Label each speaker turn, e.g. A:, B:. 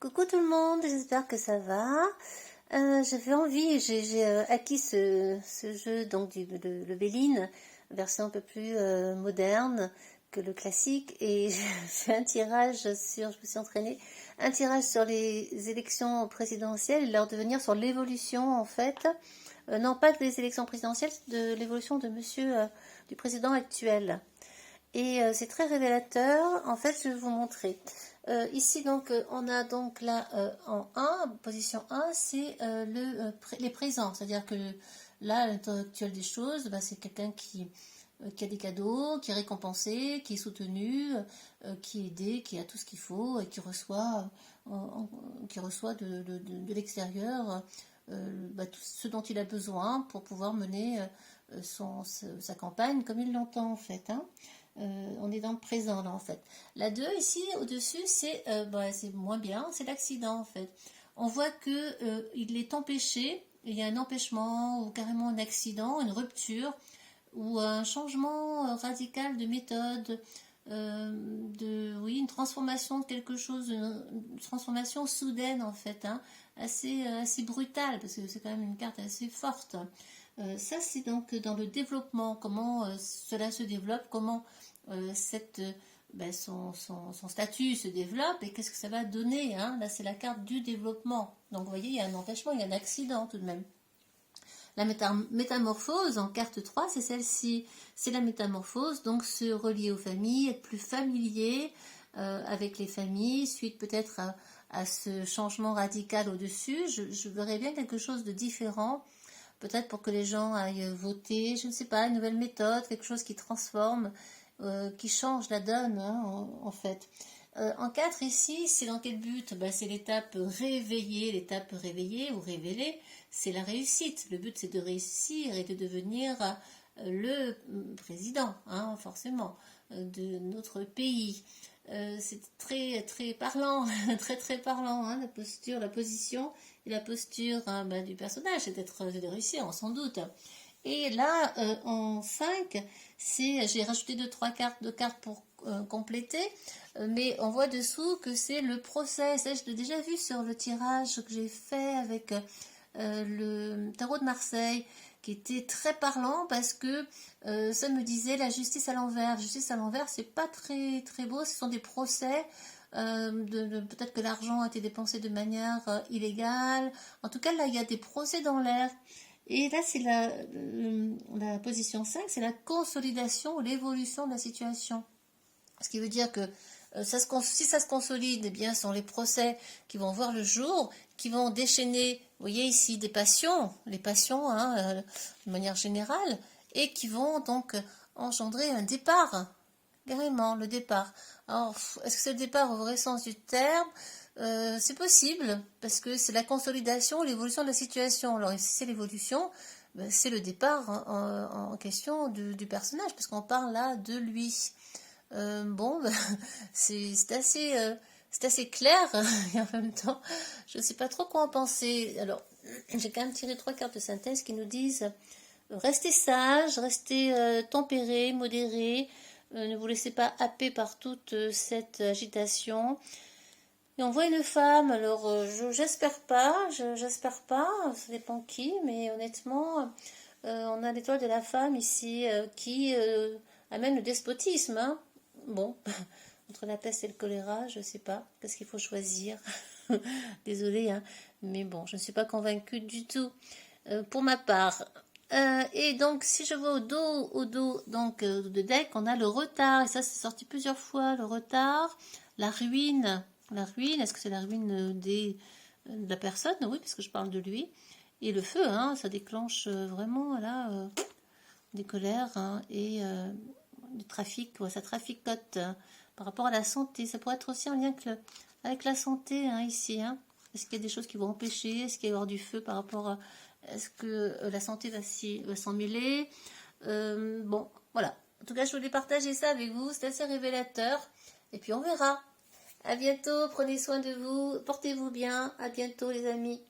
A: Coucou tout le monde, j'espère que ça va. J'avais envie, j'ai acquis ce jeu, donc le Béline, version un peu plus moderne que le classique, et j'ai fait un tirage je me suis entraînée, un tirage sur les élections présidentielles et leur devenir sur l'évolution en fait, non pas des élections présidentielles, de l'évolution de du président actuel. Et c'est très révélateur. En fait, je vais vous montrer. Ici, donc, on a donc là en 1, position 1, c'est les présents. C'est-à-dire que là, à l'état actuel des choses, bah, c'est quelqu'un qui a des cadeaux, qui est récompensé, qui est soutenu, qui est aidé, qui a tout ce qu'il faut et qui reçoit de l'extérieur bah, tout ce dont il a besoin pour pouvoir mener sa campagne comme il l'entend en fait. Hein. On est dans le présent là en fait. La 2 ici au-dessus c'est moins bien, c'est l'accident en fait. On voit que il est empêché, il y a un empêchement ou carrément un accident, une rupture ou un changement radical de méthode, une transformation de quelque chose, une transformation soudaine en fait, hein, assez brutale parce que c'est quand même une carte assez forte. Ça c'est donc dans le développement, comment cela se développe, comment son statut se développe et qu'est-ce que ça va donner. Hein. Là c'est la carte du développement. Donc vous voyez, il y a un empêchement, il y a un accident tout de même. La métamorphose en carte 3, c'est celle-ci. C'est la métamorphose, donc se relier aux familles, être plus familier avec les familles, suite peut-être à ce changement radical au-dessus. Je verrais bien quelque chose de différent, peut-être pour que les gens aillent voter, je ne sais pas, une nouvelle méthode, quelque chose qui transforme, qui change la donne, hein, en fait. En 4 ici, c'est dans quel but? C'est l'étape réveiller ou révéler, c'est la réussite. Le but c'est de réussir et de devenir le président, hein, forcément, de notre pays. C'est très très parlant, très parlant, hein, la posture, la position et la posture du personnage, c'est de réussir, on s'en doute. Et là, en 5, j'ai rajouté 2 cartes pour compléter, mais on voit dessous que c'est le procès. Ça, je l'ai déjà vu sur le tirage que j'ai fait avec le tarot de Marseille, qui était très parlant parce que ça me disait la justice à l'envers. La justice à l'envers, c'est pas très très beau. Ce sont des procès. Peut-être que l'argent a été dépensé de manière illégale. En tout cas, là, il y a des procès dans l'air. Et là, c'est la position 5, c'est la consolidation, l'évolution de la situation. Ce qui veut dire que si ça se consolide, eh bien, ce sont les procès qui vont voir le jour, qui vont déchaîner, vous voyez ici, des passions, les passions, hein, de manière générale, et qui vont donc engendrer un départ, carrément, le départ. Alors, est-ce que c'est le départ au vrai sens du terme? C'est possible, parce que c'est la consolidation, l'évolution de la situation. Alors, si c'est l'évolution, c'est le départ en question du personnage, parce qu'on parle là de lui. C'est assez clair, et en même temps, je ne sais pas trop quoi en penser. Alors, j'ai quand même tiré 3 cartes de synthèse qui nous disent restez sage, restez tempéré, modéré, ne vous laissez pas happer par toute cette agitation. Et on voit une femme, alors j'espère pas, ça dépend qui, mais honnêtement, on a l'étoile de la femme ici qui amène le despotisme, hein. Bon, entre la peste et le choléra, je sais pas, qu'est-ce qu'il faut choisir? Désolée, hein, mais bon, je ne suis pas convaincue du tout, pour ma part. Et donc, si je vois au dos donc, de deck, on a le retard, et ça c'est sorti plusieurs fois, le retard, la ruine, est-ce que c'est la ruine de la personne? Oui, parce que je parle de lui. Et le feu, hein, ça déclenche vraiment là des colères, hein, et du trafic, ouais, ça traficote par rapport à la santé. Ça pourrait être aussi en lien avec la santé, hein, ici. Hein. Est-ce qu'il y a des choses qui vont empêcher? Est-ce qu'il va y avoir du feu par rapport à... Est-ce que la santé va s'en mêler? Bon, voilà. En tout cas, je voulais partager ça avec vous. C'est assez révélateur. Et puis, on verra. À bientôt. Prenez soin de vous. Portez-vous bien. À bientôt, les amis.